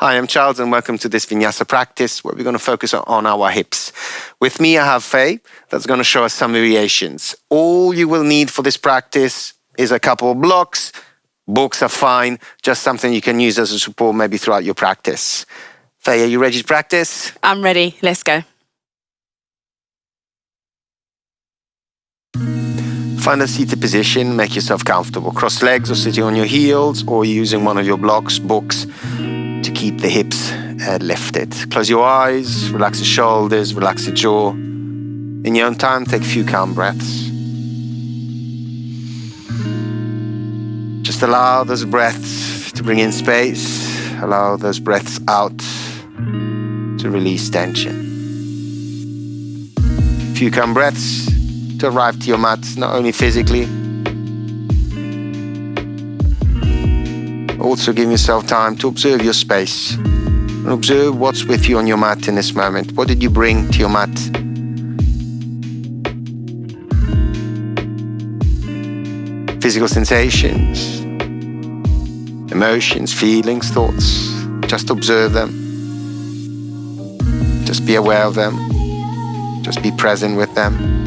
Hi, I'm Charles and welcome to this Vinyasa practice where we're going to focus on our hips. With me I have Faye that's going to show us some variations. All you will need for this practice is a couple of blocks. Books are fine, just something you can use as a support maybe throughout your practice. Faye, are you ready to practice? I'm ready, let's go. Find a seated position, make yourself comfortable. Cross legs or sitting on your heels or using one of your blocks, books, to keep the hips lifted. Close your eyes, relax the shoulders, relax the jaw. In your own time, take a few calm breaths. Just allow those breaths to bring in space. Allow those breaths out to release tension. A few calm breaths to arrive to your mat, not only physically, also give yourself time to observe your space and observe what's with you on your mat in this moment. What did you bring to your mat? Physical sensations, emotions, feelings, thoughts. Just observe them. Just be aware of them. Just be present with them.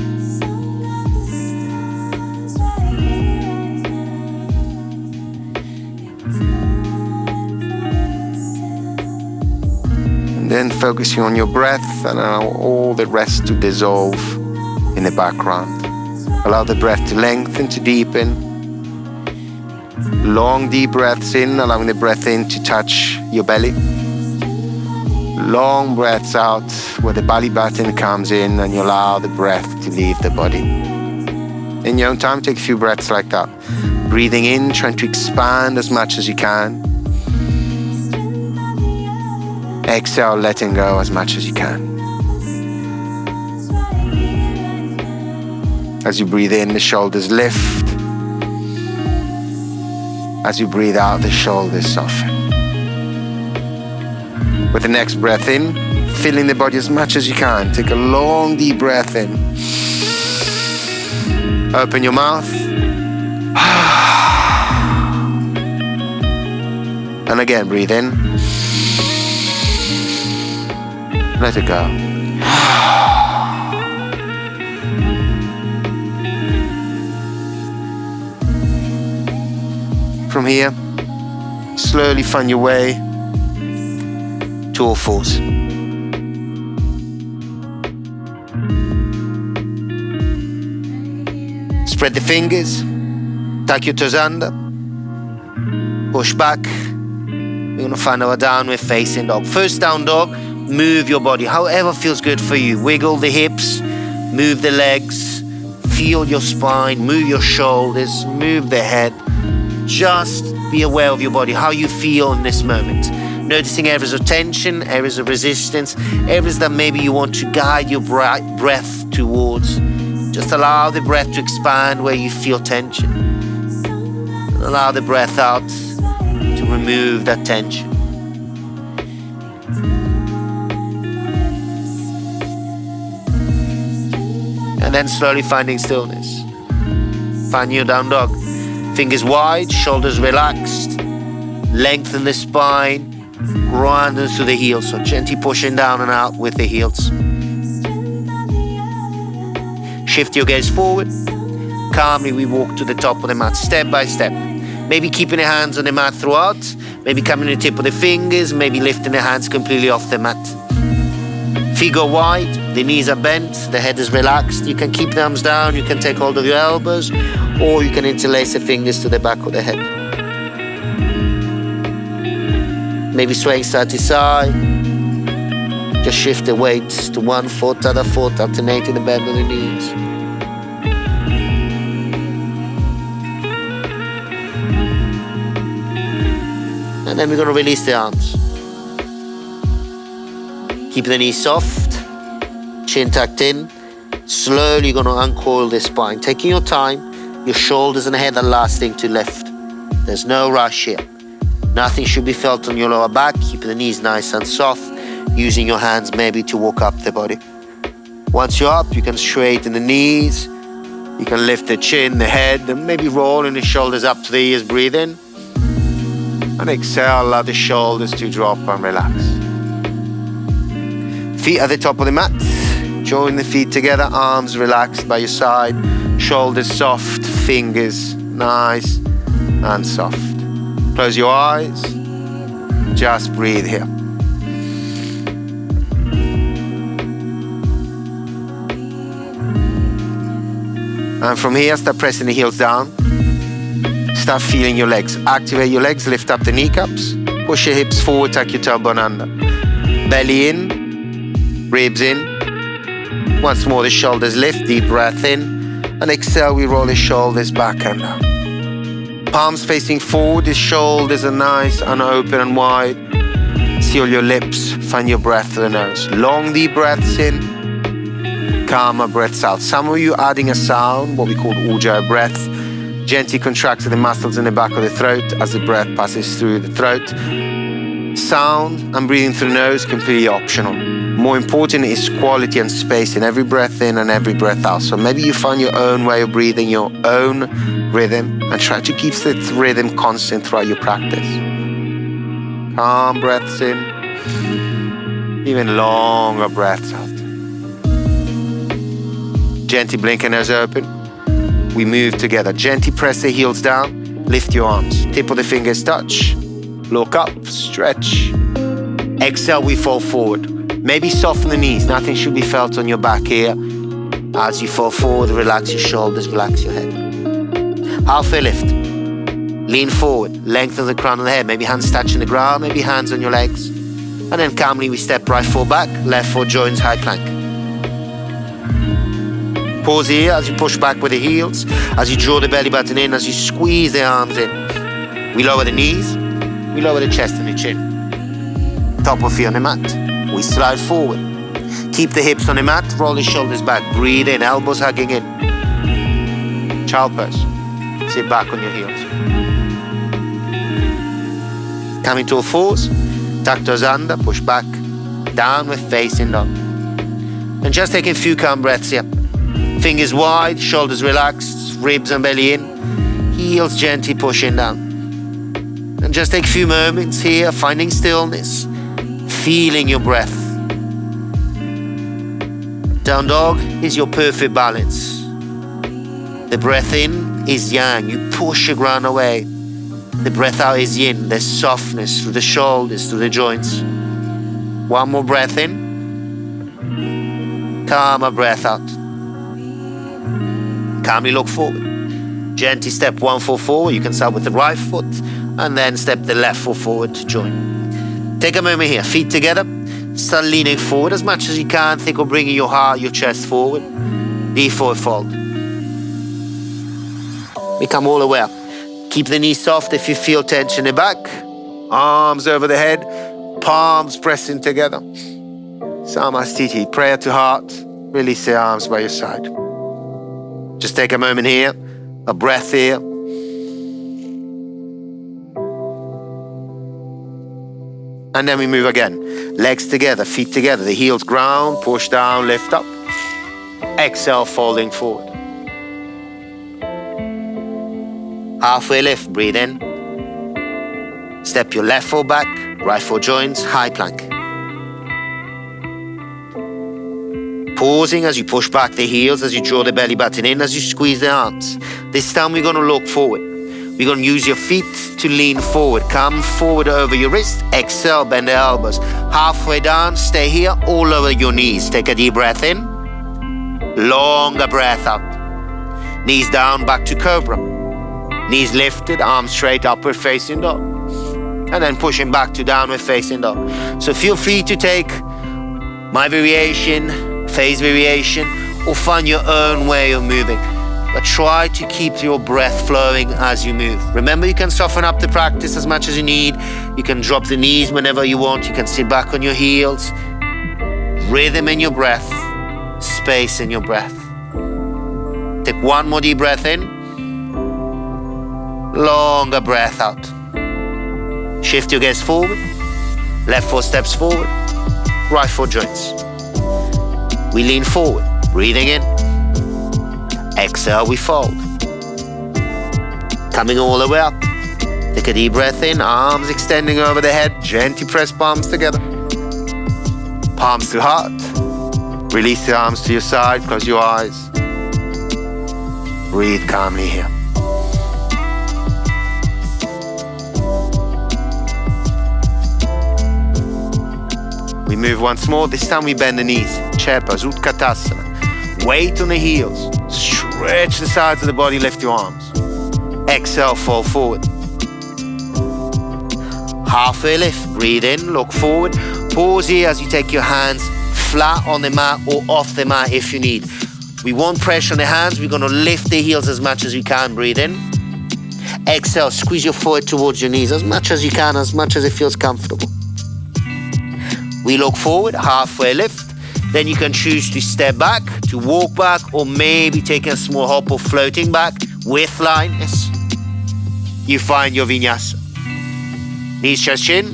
Then focusing on your breath and allow all the rest to dissolve in the background. Allow the breath to lengthen, to deepen. Long, deep breaths in, allowing the breath in to touch your belly. Long breaths out where the belly button comes in and you allow the breath to leave the body. In your own time, take a few breaths like that. Breathing in, trying to expand as much as you can. Exhale, letting go as much as you can. As you breathe in, the shoulders lift. As you breathe out, the shoulders soften. With the next breath in, filling the body as much as you can. Take a long, deep breath in. Open your mouth. And again, breathe in. Let it go. From here, slowly find your way to all fours. Spread the fingers, tuck your toes under, push back. We're going to find our downward facing dog. First down dog. Move your body, however feels good for you. Wiggle the hips, move the legs, feel your spine, move your shoulders, move the head. Just be aware of your body, how you feel in this moment. Noticing areas of tension, areas of resistance, areas that maybe you want to guide your breath towards. Just allow the breath to expand where you feel tension. And allow the breath out to remove that tension. And then slowly finding stillness. Find your down dog. Fingers wide, shoulders relaxed. Lengthen the spine. Ground into the heels. So gently pushing down and out with the heels. Shift your gaze forward. Calmly we walk to the top of the mat, step by step. Maybe keeping the hands on the mat throughout. Maybe coming to the tip of the fingers. Maybe lifting the hands completely off the mat. Feet go wide, the knees are bent, the head is relaxed. You can keep the arms down, you can take hold of your elbows, or you can interlace the fingers to the back of the head. Maybe swaying side to side. Just shift the weight to one foot, other foot, alternating the bend on the knees. And then we're going to release the arms. Keep the knees soft, chin tucked in. Slowly you're going to uncoil the spine. Taking your time, your shoulders and head are last thing to lift. There's no rush here. Nothing should be felt on your lower back. Keep the knees nice and soft, using your hands maybe to walk up the body. Once you're up, you can straighten the knees. You can lift the chin, the head, and maybe rolling the shoulders up to the ears. Breathe in. And exhale, allow the shoulders to drop and relax. Feet at the top of the mat. Join the feet together, arms relaxed by your side, shoulders soft, fingers nice and soft. Close your eyes, just breathe here. And from here, start pressing the heels down. Start feeling your legs. Activate your legs, lift up the kneecaps. Push your hips forward, tuck your tailbone under. Belly in, ribs in. Once more, the shoulders lift, deep breath in. And exhale, we roll the shoulders back and down. Palms facing forward, the shoulders are nice and open and wide. Seal your lips, find your breath through the nose. Long, deep breaths in, calmer breaths out. Some of you adding a sound, what we call ujjayi breath. Gently contract the muscles in the back of the throat as the breath passes through the throat. Sound and breathing through the nose, completely optional. More important is quality and space in every breath in and every breath out. So maybe you find your own way of breathing, your own rhythm, and try to keep that rhythm constant throughout your practice. Calm breaths in, even longer breaths out. Gently blink your nose open. We move together. Gently press the heels down, lift your arms. Tip of the fingers touch, look up, stretch. Exhale, we fall forward. Maybe soften the knees, nothing should be felt on your back here. As you fall forward, relax your shoulders, relax your head. Halfway lift. Lean forward, lengthen the crown of the head. Maybe hands touching the ground, maybe hands on your legs. And then calmly we step right foot back, left foot joins high plank. Pause here as you push back with the heels, as you draw the belly button in, as you squeeze the arms in. We lower the knees, we lower the chest and the chin. Top of feet on the mat. We slide forward. Keep the hips on the mat, roll the shoulders back. Breathe in, elbows hugging in. Child pose. Sit back on your heels. Coming to all fours. Tuck toes under, push back. Downward facing dog. And just taking a few calm breaths here. Fingers wide, shoulders relaxed, ribs and belly in. Heels gently pushing down. And just take a few moments here, finding stillness. Feeling your breath. Down dog is your perfect balance. The breath in is yang, you push the ground away. The breath out is yin, there's softness through the shoulders, through the joints. One more breath in. Calmer breath out. Calmly look forward. Gently step one foot forward. You can start with the right foot and then step the left foot forward to join. Take a moment here, feet together. Start leaning forward as much as you can. Think of bringing your heart, your chest forward. Knee forward fold. Become all aware. Keep the knees soft if you feel tension in the back. Arms over the head. Palms pressing together. Samastiti, prayer to heart. Release the arms by your side. Just take a moment here. A breath here. And then we move again. Legs together, feet together. The heels ground, push down, lift up. Exhale, folding forward. Halfway lift, breathe in. Step your left foot back, right foot joins, high plank. Pausing as you push back the heels, as you draw the belly button in, as you squeeze the arms. This time we're going to look forward. We're going to use your feet to lean forward. Come forward over your wrist. Exhale, bend the elbows. Halfway down, stay here, all over your knees. Take a deep breath in. Longer breath out. Knees down, back to cobra. Knees lifted, arms straight, upward facing dog. And then pushing back to downward facing dog. So feel free to take my variation, Faye's variation, or find your own way of moving. But try to keep your breath flowing as you move. Remember, you can soften up the practice as much as you need. You can drop the knees whenever you want. You can sit back on your heels. Rhythm in your breath, space in your breath. Take one more deep breath in. Longer breath out. Shift your gaze forward. Left foot steps forward. Right foot joins. We lean forward, breathing in. Exhale, we fold. Coming all the way up. Take a deep breath in, arms extending over the head, gently press palms together. Palms to heart. Release the arms to your side, close your eyes. Breathe calmly here. We move once more, this time we bend the knees. Chair pose, Utkatasana. Weight on the heels. Stretch the sides of the body, lift your arms. Exhale, fall forward. Halfway lift, breathe in, look forward. Pause here as you take your hands flat on the mat or off the mat if you need. We want pressure on the hands, we're gonna lift the heels as much as we can, breathe in. Exhale, squeeze your forehead towards your knees as much as you can, as much as it feels comfortable. We look forward, halfway lift. Then you can choose to step back, to walk back, or maybe take a small hop or floating back with lightness. You find your vinyasa. Knees, chest, chin,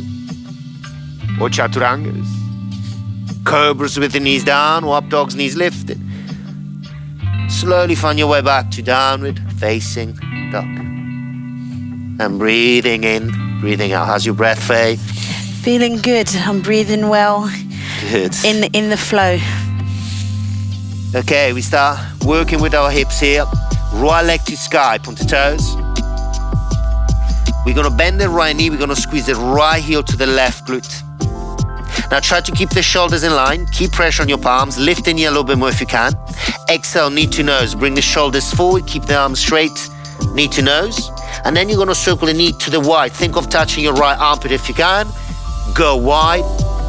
or chaturangas. Cobras with the knees down, or up dogs, knees lifted. Slowly find your way back to downward facing dog. And breathing in, breathing out. How's your breath, Faye? Feeling good. I'm breathing well. Good. In the flow. Okay, we start working with our hips here. Right leg to sky, point to toes. We're gonna bend the right knee, we're gonna squeeze the right heel to the left glute. Now try to keep the shoulders in line, keep pressure on your palms, lift the knee a little bit more if you can. Exhale, knee to nose, bring the shoulders forward, keep the arms straight, knee to nose. And then you're gonna circle the knee to the wide. Think of touching your right armpit if you can. Go wide,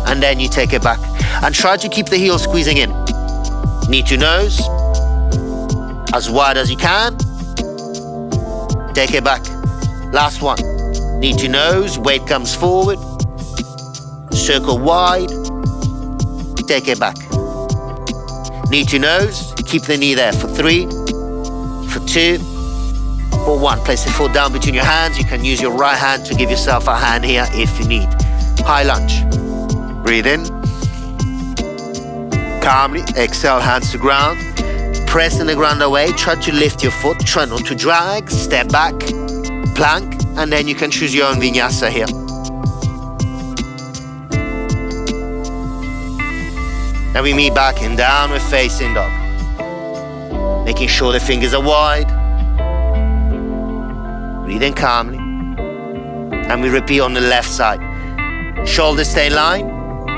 and then you take it back. And try to keep the heel squeezing in. Knee to nose, as wide as you can. Take it back. Last one. Knee to nose, weight comes forward. Circle wide. Take it back. Knee to nose, keep the knee there for 3, for 2, for 1. Place the foot down between your hands. You can use your right hand to give yourself a hand here if you need. High lunge. Breathe in. Calmly, exhale, hands to ground. Pressing the ground away, try to lift your foot, try not to drag, step back, plank, and then you can choose your own vinyasa here. Now we meet back in downward facing dog. Making sure the fingers are wide. Breathe in calmly. And we repeat on the left side. Shoulders stay in line.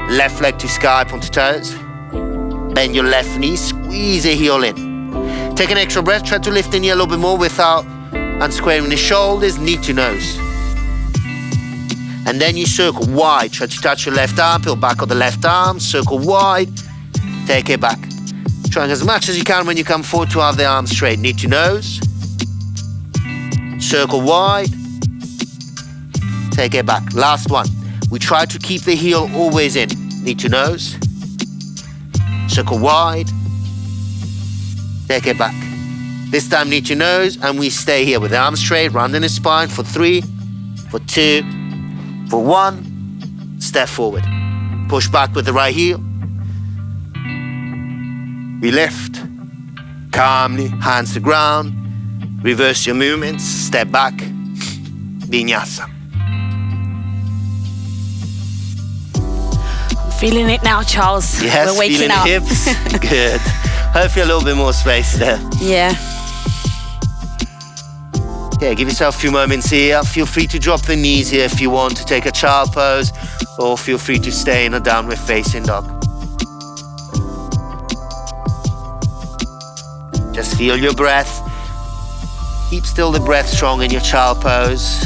Left leg to sky, point to toes. Bend your left knee, squeeze the heel in. Take an extra breath, try to lift the knee a little bit more without unsquaring the shoulders, knee to nose. And then you circle wide, try to touch your left arm, peel back of the left arm, circle wide, take it back. Trying as much as you can when you come forward to have the arms straight, knee to nose. Circle wide, take it back. Last one. We try to keep the heel always in, knee to nose. Circle wide, take it back. This time knee to nose, and we stay here with the arms straight, rounding the spine for 3, for 2, for 1. Step forward. Push back with the right heel. We lift. Calmly, hands to ground. Reverse your movements, step back. Vinyasa. Feeling it now, Charles. Yes, we're waking feeling up. the hips. Good. Hopefully a little bit more space there. Yeah. Okay, give yourself a few moments here. Feel free to drop the knees here if you want to take a child pose, or feel free to stay in a downward facing dog. Just feel your breath. Keep still the breath strong in your child pose.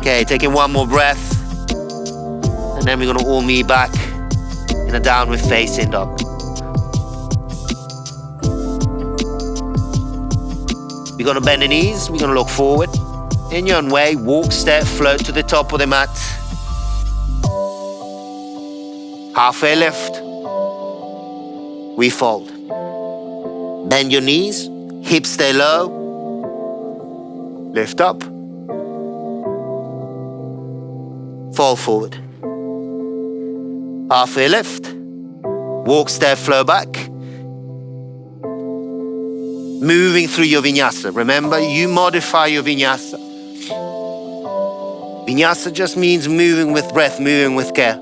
Okay, taking one more breath. And then we're gonna all meet back in a downward facing dog. We're gonna bend the knees, we're gonna look forward. In your own way, walk, step, float to the top of the mat. Halfway lift. We fold. Bend your knees, hips stay low. Lift up. Fall forward. Halfway lift. Walk, step, flow back. moving through your vinyasa. Remember, you modify your vinyasa. Vinyasa just means moving with breath, moving with care.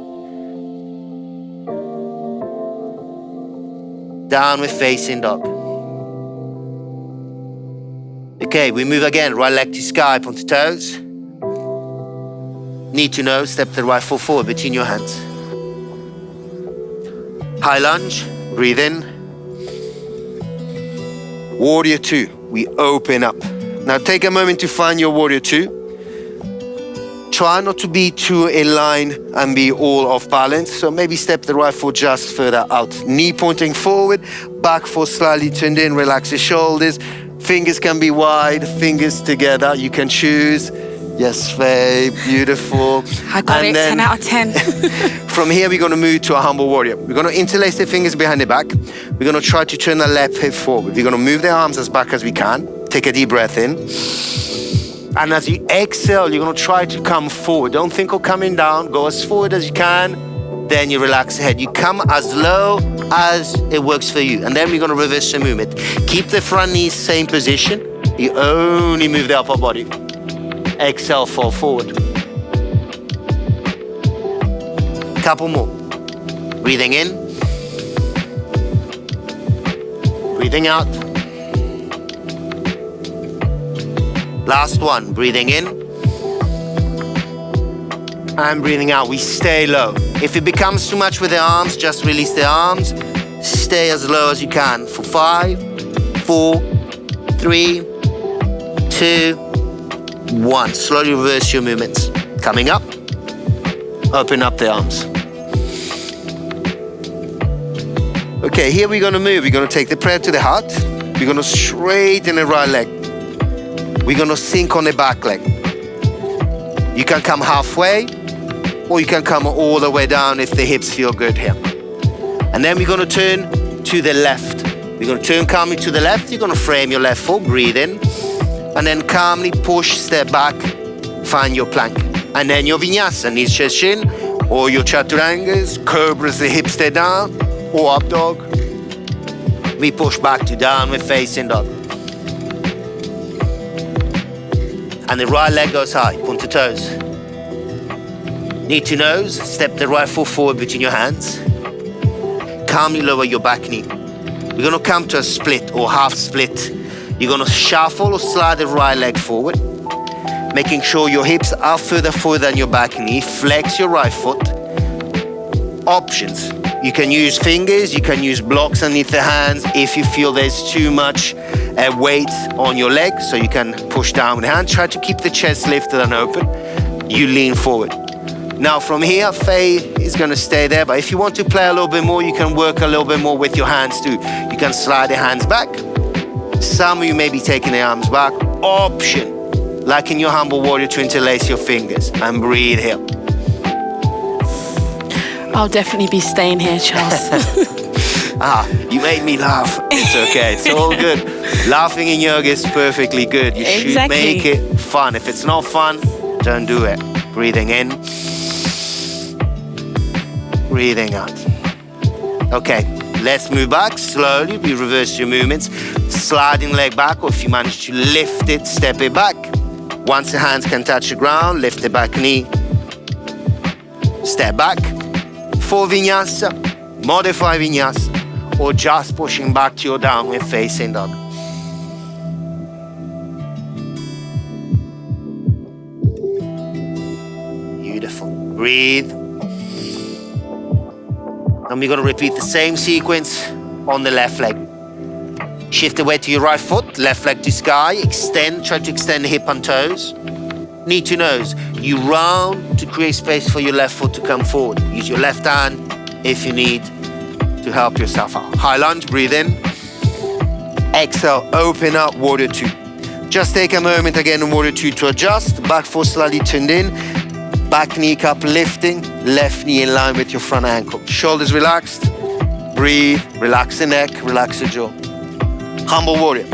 Downward facing dog. Okay, we move again. Right leg to sky, point to toes. Knee to nose, step the right foot forward between your hands. High lunge, breathe in. Warrior 2, we open up. Now take a moment to find your warrior 2. Try not to be too in line and be all off balance. So maybe step the right foot just further out. Knee pointing forward, back foot slightly turned in, relax your shoulders. Fingers can be wide, fingers together. You can choose. Yes, Faye, beautiful. I got it, 10 out of 10. From here, we're going to move to a humble warrior. We're going to interlace the fingers behind the back. We're going to try to turn the left hip forward. We're going to move the arms as back as we can. Take a deep breath in. And as you exhale, you're going to try to come forward. Don't think of coming down. Go as forward as you can. Then you relax the head. You come as low as it works for you. And then we're going to reverse the movement. Keep the front knees same position. You only move the upper body. Exhale, fall forward. Couple more. Breathing in. Breathing out. Last one. Breathing in. And breathing out. We stay low. If it becomes too much with the arms, just release the arms. Stay as low as you can for 5, 4, 3, 2, 1. Slowly reverse your movements. Coming up. Open up the arms. Okay, here we're going to move. We're going to take the prayer to the heart. We're going to straighten the right leg. We're going to sink on the back leg. You can come halfway, or you can come all the way down if the hips feel good here. And then we're going to turn to the left. We're going to turn calmly to the left. You're going to frame your left foot, breathe in. And then calmly push, step back, find your plank. And then your vinyasa, knees, chest, shin, or your chaturangas, cobras, the hips stay down, or up dog. We push back to downward facing dog. And the right leg goes high, point to toes. Knee to nose, step the right foot forward between your hands. Calmly lower your back knee. We're going to come to a split or half split. You're going to shuffle or slide the right leg forward, making sure your hips are further forward than your back knee. Flex your right foot. Options. You can use fingers, you can use blocks underneath the hands if you feel there's too much weight on your leg, so you can push down with the hand. Try to keep the chest lifted and open. You lean forward. Now from here, Faye is going to stay there, but if you want to play a little bit more, you can work a little bit more with your hands too. You can slide the hands back. Some of you may be taking the arms back. Option, like in your humble warrior, to interlace your fingers and breathe here. I'll definitely be staying here, Charles. You made me laugh. It's okay. It's all good. Laughing in yoga is perfectly good. You should make it fun. If it's not fun, don't do it. Breathing in. Breathing out. Okay, let's move back slowly. We reverse your movements. Sliding leg back, or if you manage to lift it, step it back. Once the hands can touch the ground, lift the back knee. Step back. For vinyasa, modify vinyasa, or just pushing back to your downward facing dog. Beautiful. Breathe. And we're going to repeat the same sequence on the left leg. Shift the weight to your right foot, left leg to sky, extend, try to extend the hip and toes. Knee to nose. You round to create space for your left foot to come forward. Use your left hand if you need to help yourself out. High lunge, breathe in. Exhale, open up, warrior 2. Just take a moment again in warrior 2 to adjust. Back foot slightly turned in. Back knee cup lifting. Left knee in line with your front ankle. Shoulders relaxed. Breathe, relax the neck, relax the jaw. Humble warrior.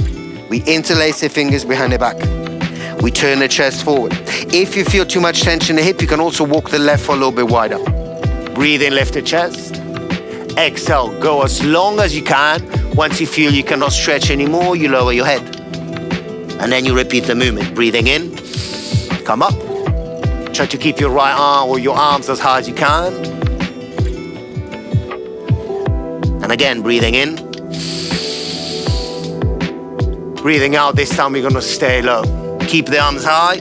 We interlace the fingers behind the back. We turn the chest forward. If you feel too much tension in the hip, you can also walk the left foot a little bit wider. Breathe in, lift the chest. Exhale, go as long as you can Once you feel you cannot stretch anymore, you lower your head. And then you repeat the movement. Breathing in, come up. Try to keep your right arm or your arms as high as you can. And again, breathing in. Breathing out, this time we're gonna stay low. Keep the arms high.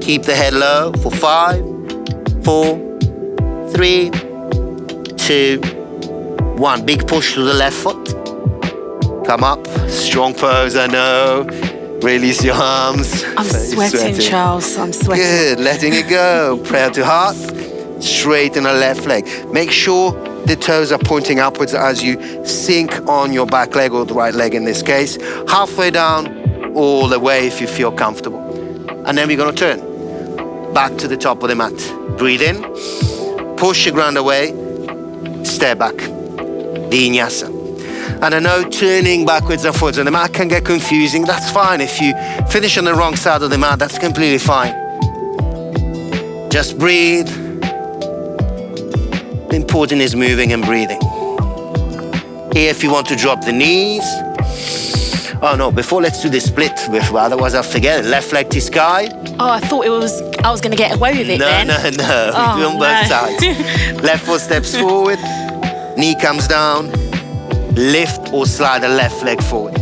Keep the head low for 5, 4, 3, 2, 1. Big push to the left foot. Come up, strong pose, I know. Release your arms. I'm sweating, Charles. I'm sweating. Good, letting it go. Prayer to heart. Straighten the left leg. Make sure the toes are pointing upwards as you sink on your back leg, or the right leg in this case. Halfway down, all the way if you feel comfortable. And then we're gonna turn back to the top of the mat. Breathe in, push the ground away, step back. Vinyasa. And I know turning backwards and forwards on the mat can get confusing. That's fine. If you finish on the wrong side of the mat, that's completely fine. Just breathe. The important is moving and breathing. Here, if you want to drop the knees. Oh no, before let's do the split, otherwise I'll forget it. Left leg to sky. Oh, I thought I was going to get away with it then. No. Oh, we do on both sides. Left foot steps forward, knee comes down, lift or slide the left leg forward.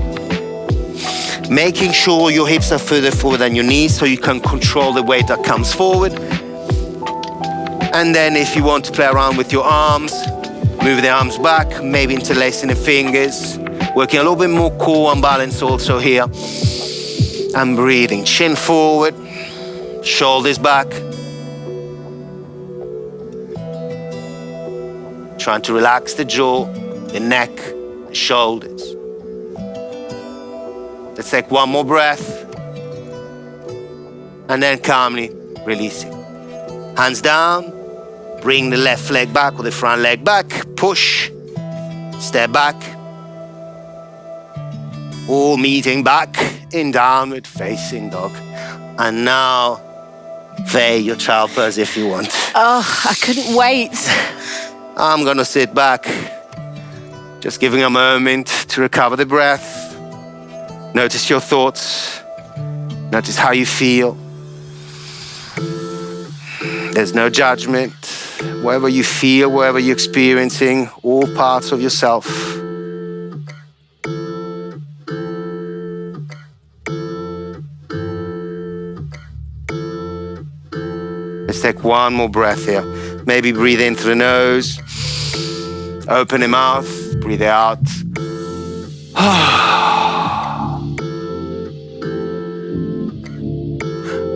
Making sure your hips are further forward than your knees so you can control the weight that comes forward. And then if you want to play around with your arms, move the arms back, maybe interlacing the fingers, working a little bit more core and balance also here. And breathing, chin forward, shoulders back. Trying to relax the jaw, the neck, the shoulders. Let's take one more breath. And then calmly releasing. Hands down, bring the left leg back or the front leg back, push, step back. All meeting back in downward facing dog. And now, Faye, your child pose if you want. Oh, I couldn't wait. I'm gonna sit back, just giving a moment to recover the breath. Notice your thoughts. Notice how you feel. There's no judgment. Whatever you feel, whatever you're experiencing, all parts of yourself. Let's take one more breath here. Maybe breathe in through the nose. Open the mouth. Breathe out.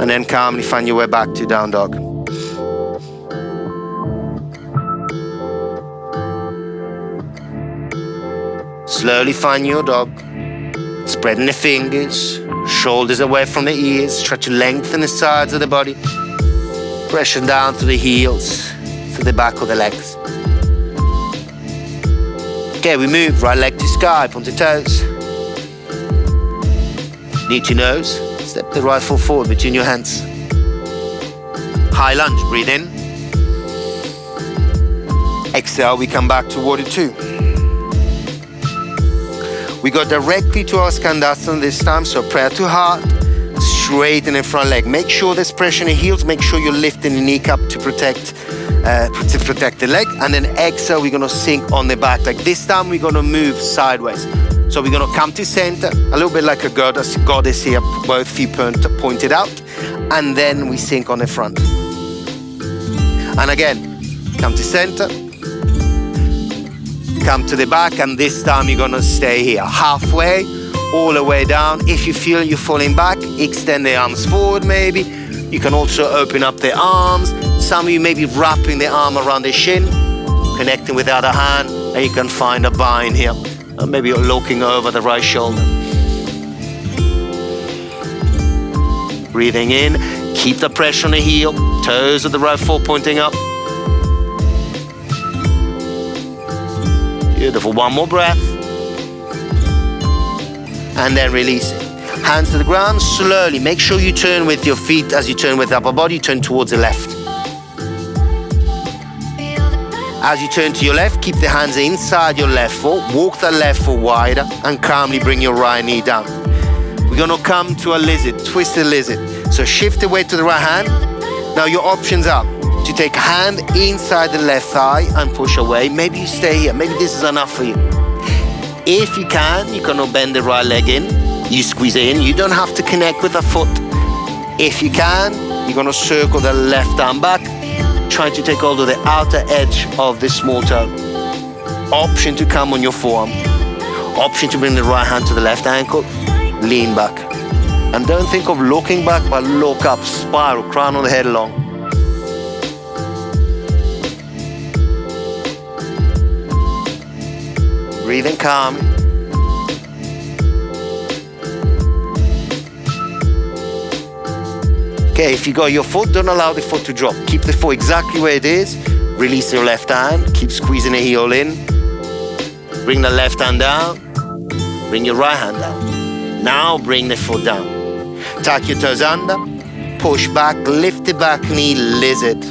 And then calmly find your way back to down dog. Slowly find your dog. Spreading the fingers, shoulders away from the ears. Try to lengthen the sides of the body. Pressure down to the heels, to the back of the legs. Okay, we move. Right leg to sky, point the toes. Knee to nose. Step the right foot forward between your hands. High lunge, breathe in. Exhale, we come back to warrior 2. We go directly to our Skandasana this time, so prayer to heart, straighten the front leg. Make sure there's pressure in the heels, make sure you're lifting the kneecap to protect the leg. And then exhale, we're gonna sink on the back leg. This time we're gonna move sideways. So we're gonna come to center, a little bit like a goddess here, both feet pointed out, and then we sink on the front. And again, come to center, come to the back, and this time you're gonna stay here, halfway, all the way down. If you feel you're falling back, extend the arms forward maybe. You can also open up the arms. Some of you may be wrapping the arm around the shin, connecting with the other hand, and you can find a bind here. Maybe you're looking over the right shoulder. Breathing in, keep the pressure on the heel, toes of the right foot pointing up. Beautiful, one more breath. And then release it. Hands to the ground, slowly. Make sure you turn with your feet as you turn with the upper body, turn towards the left. As you turn to your left, keep the hands inside your left foot. Walk the left foot wider and calmly bring your right knee down. We're gonna come to a lizard, twisted lizard. So shift the weight to the right hand. Now your options are to take hand inside the left thigh and push away. Maybe you stay here. Maybe this is enough for you. If you can, you're gonna bend the right leg in. You squeeze it in. You don't have to connect with the foot. If you can, you're gonna circle the left arm back, trying to take hold of the outer edge of the small toe. Option to come on your forearm. Option to bring the right hand to the left ankle. Lean back. And don't think of looking back, but look up, spiral, crown of the head long. Breathing calmly. Okay, if you got your foot, don't allow the foot to drop. Keep the foot exactly where it is. Release your left hand. Keep squeezing the heel in. Bring the left hand down. Bring your right hand down. Now bring the foot down. Tuck your toes under. Push back. Lift the back knee. Lizard.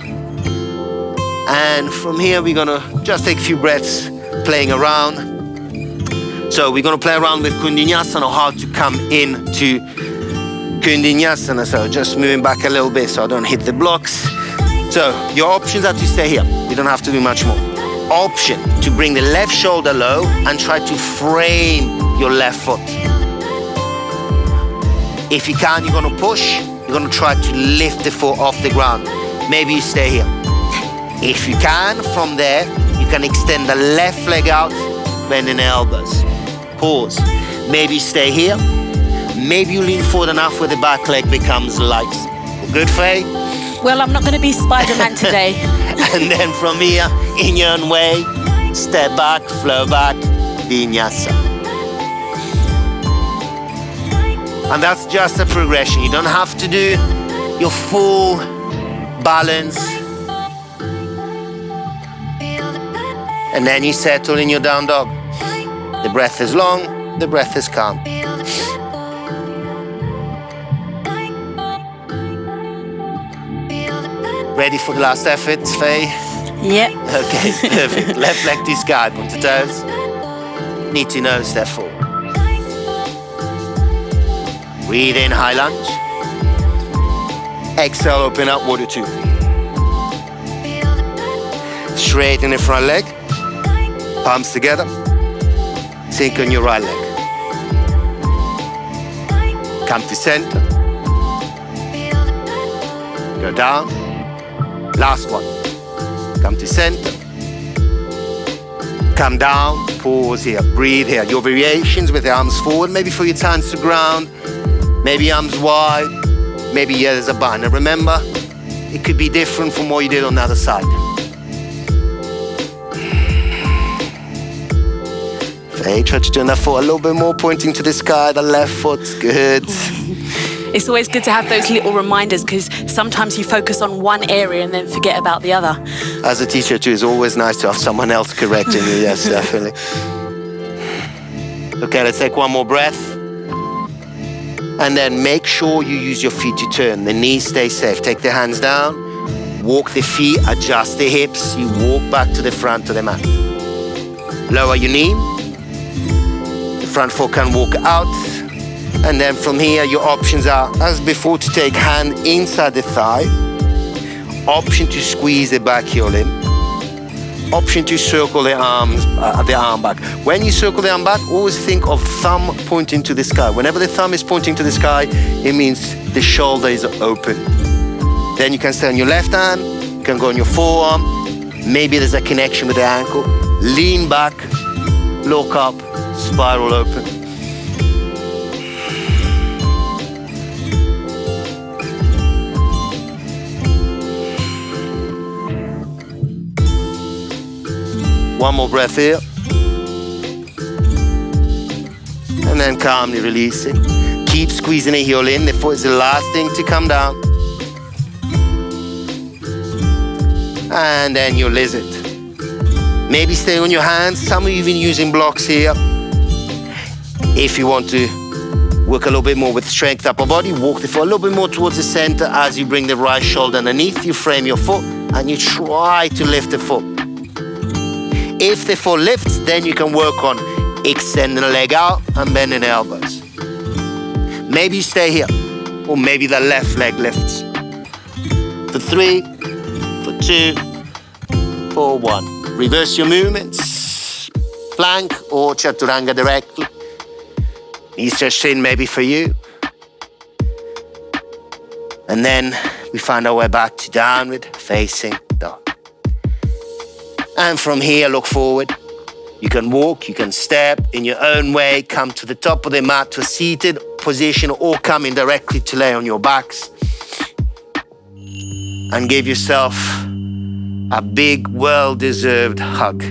And from here, we're gonna just take a few breaths playing around. So we're gonna play around with Vinyasa, how to come into Vinyasa. So just moving back a little bit so I don't hit the blocks. So your options are to stay here. You don't have to do much more. Option to bring the left shoulder low and try to frame your left foot. If you can, you're gonna push. You're gonna try to lift the foot off the ground. Maybe you stay here. If you can, from there, you can extend the left leg out, bending the elbows. Pause. Maybe stay here. Maybe you lean forward enough where the back leg becomes light. Good, Faye? Well, I'm not going to be Spider-Man today. And then from here, in your own way, step back, flow back, Vinyasa. And that's just a progression. You don't have to do your full balance. And then you settle in your down dog. The breath is long, the breath is calm. Ready for the last effort, Faye? Yep. Okay, perfect. Left leg to sky, point to toes. Knee to nose, step forward. Breathe in, high lunge. Exhale, open up, warrior two. Straighten the front leg. Palms together. Sink on your right leg. Come to center. Go down. Last one. Come to center. Come down. Pause here. Breathe here. Your variations with the arms forward. Maybe for your hands to ground. Maybe arms wide. Maybe yeah, there's a bind. And remember, it could be different from what you did on the other side. Hey, try to turn that foot a little bit more, pointing to the sky. The left foot's good. It's always good to have those little reminders because sometimes you focus on one area and then forget about the other. As a teacher too, it's always nice to have someone else correcting you. Yes, definitely. Okay, let's take one more breath. And then make sure you use your feet to turn. The knees stay safe. Take the hands down. Walk the feet, adjust the hips. You walk back to the front of the mat. Lower your knee. The front foot can walk out. And then from here, your options are, as before, to take hand inside the thigh. Option to squeeze the back heel in. Option to circle the arm back. When you circle the arm back, always think of thumb pointing to the sky. Whenever the thumb is pointing to the sky, it means the shoulder is open. Then you can stay on your left hand, you can go on your forearm. Maybe there's a connection with the ankle. Lean back, look up, spiral open. One more breath here. And then calmly releasing. Keep squeezing the heel in. The foot is the last thing to come down. And then your lizard. Maybe stay on your hands. Some of you even using blocks here. If you want to work a little bit more with strength upper body, walk the foot a little bit more towards the center as you bring the right shoulder underneath. You frame your foot and you try to lift the foot. If the foot lifts, then you can work on extending the leg out and bending the elbows. Maybe you stay here, or maybe the left leg lifts. For 3, for 2, for 1. Reverse your movements, plank or chaturanga directly. Knee stretch in maybe for you. And then we find our way back to downward facing dog. And from here, look forward. You can walk, you can step in your own way, come to the top of the mat to a seated position or coming directly to lay on your backs. And give yourself a big, well-deserved hug.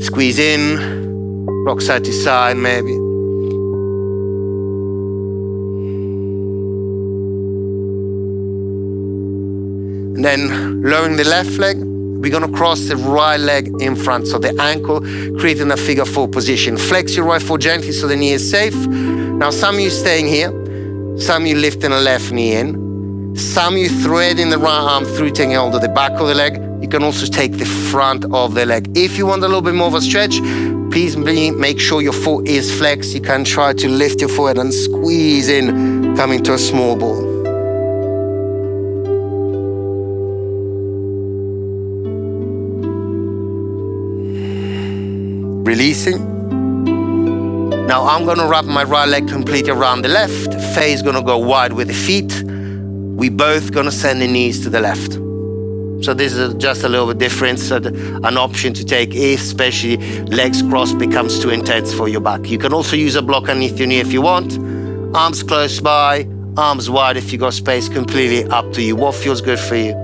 Squeeze in, rock side to side maybe. And then lowering the left leg, we're gonna cross the right leg in front, so the ankle, creating a figure 4 position. Flex your right foot gently so the knee is safe. Now some of you staying here, some of you lifting the left knee in, some of you threading the right arm through, taking hold of the back of the leg. You can also take the front of the leg. If you want a little bit more of a stretch, please make sure your foot is flexed. You can try to lift your foot and squeeze in, coming to a small ball. Releasing. Now I'm gonna wrap my right leg completely around the left. Faye is gonna go wide with the feet. We both gonna send the knees to the left. So this is just a little bit different, so an option to take if especially legs crossed becomes too intense for your back. You can also use a block underneath your knee if you want. Arms close by, arms wide if you got space, completely up to you. What feels good for you?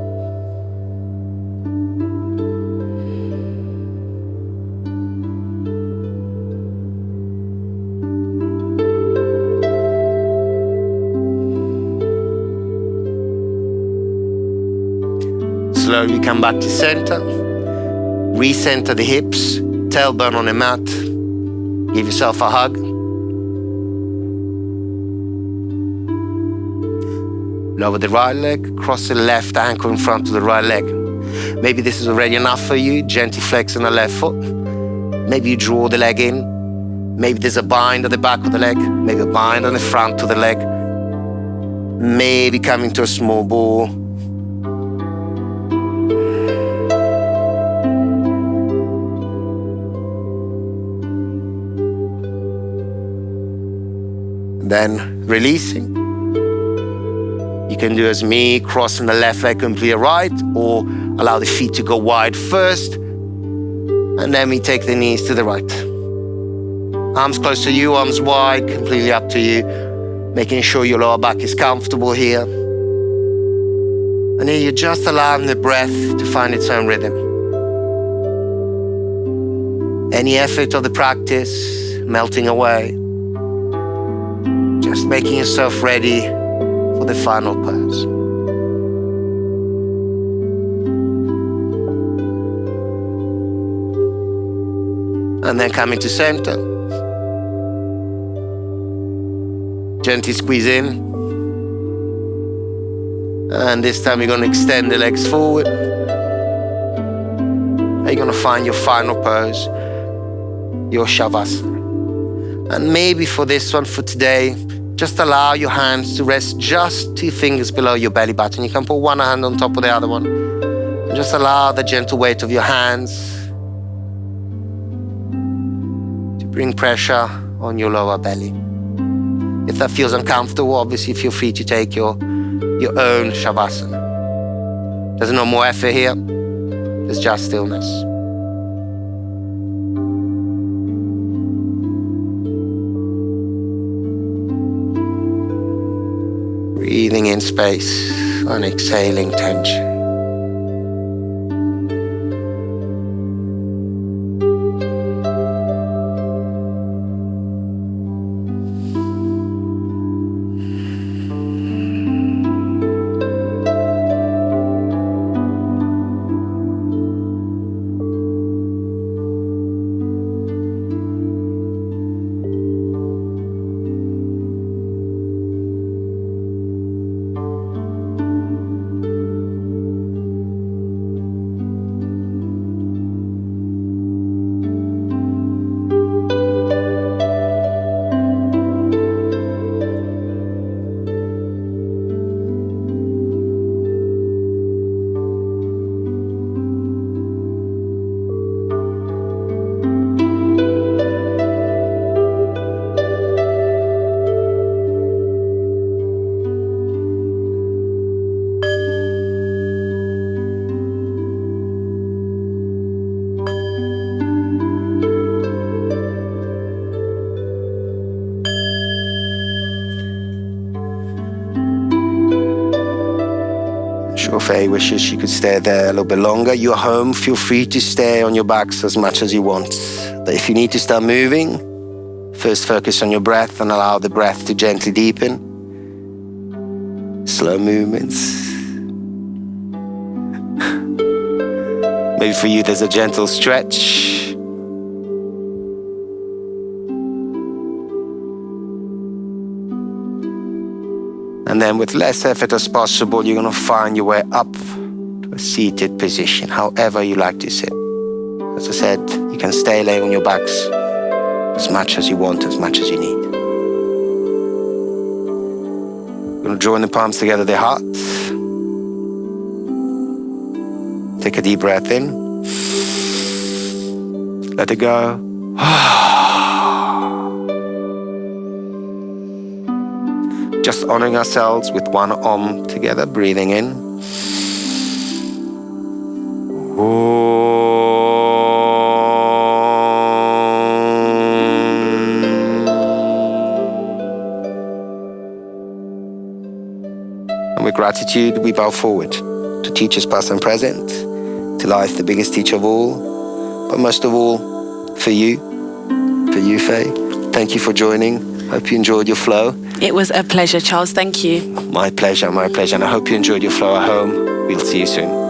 Slowly come back to center. Recenter the hips, tailbone on the mat. Give yourself a hug. Lower the right leg, cross the left ankle in front of the right leg. Maybe this is already enough for you. Gently flexing the left foot. Maybe you draw the leg in. Maybe there's a bind at the back of the leg. Maybe a bind on the front of the leg. Maybe coming to a small ball. Then releasing. You can do as me, crossing the left leg completely right, or allow the feet to go wide first, and then we take the knees to the right. Arms close to you, arms wide, completely up to you, making sure your lower back is comfortable here. And then you're just allowing the breath to find its own rhythm. Any effort of the practice melting away. Just making yourself ready for the final pose. And then coming to center. Gently squeeze in. And this time you're going to extend the legs forward. And you're going to find your final pose, your Shavasana. And maybe for this one, for today, just allow your hands to rest just 2 fingers below your belly button. You can put one hand on top of the other one. And just allow the gentle weight of your hands to bring pressure on your lower belly. If that feels uncomfortable, obviously feel free to take your own Shavasana. There's no more effort here. There's just stillness. Breathing in space and exhaling tension. sure Faye wishes she could stay there a little bit longer. You're home. Feel free to stay on your backs as much as you want. But if you need to start moving, first focus on your breath and allow the breath to gently deepen. Slow movements. Maybe for you there's a gentle stretch. And then with less effort as possible, you're going to find your way up to a seated position, however you like to sit. As I said, you can stay laying on your backs as much as you want, as much as you need. You're going to join the palms together, the heart. Take a deep breath in. Let it go. Just honoring ourselves with one Om together, breathing in. And with gratitude, we bow forward to teachers past and present, to life, the biggest teacher of all, but most of all, for you, Faye. Thank you for joining. Hope you enjoyed your flow. It was a pleasure, Charles. Thank you. My pleasure. And I hope you enjoyed your flow at home. We'll see you soon.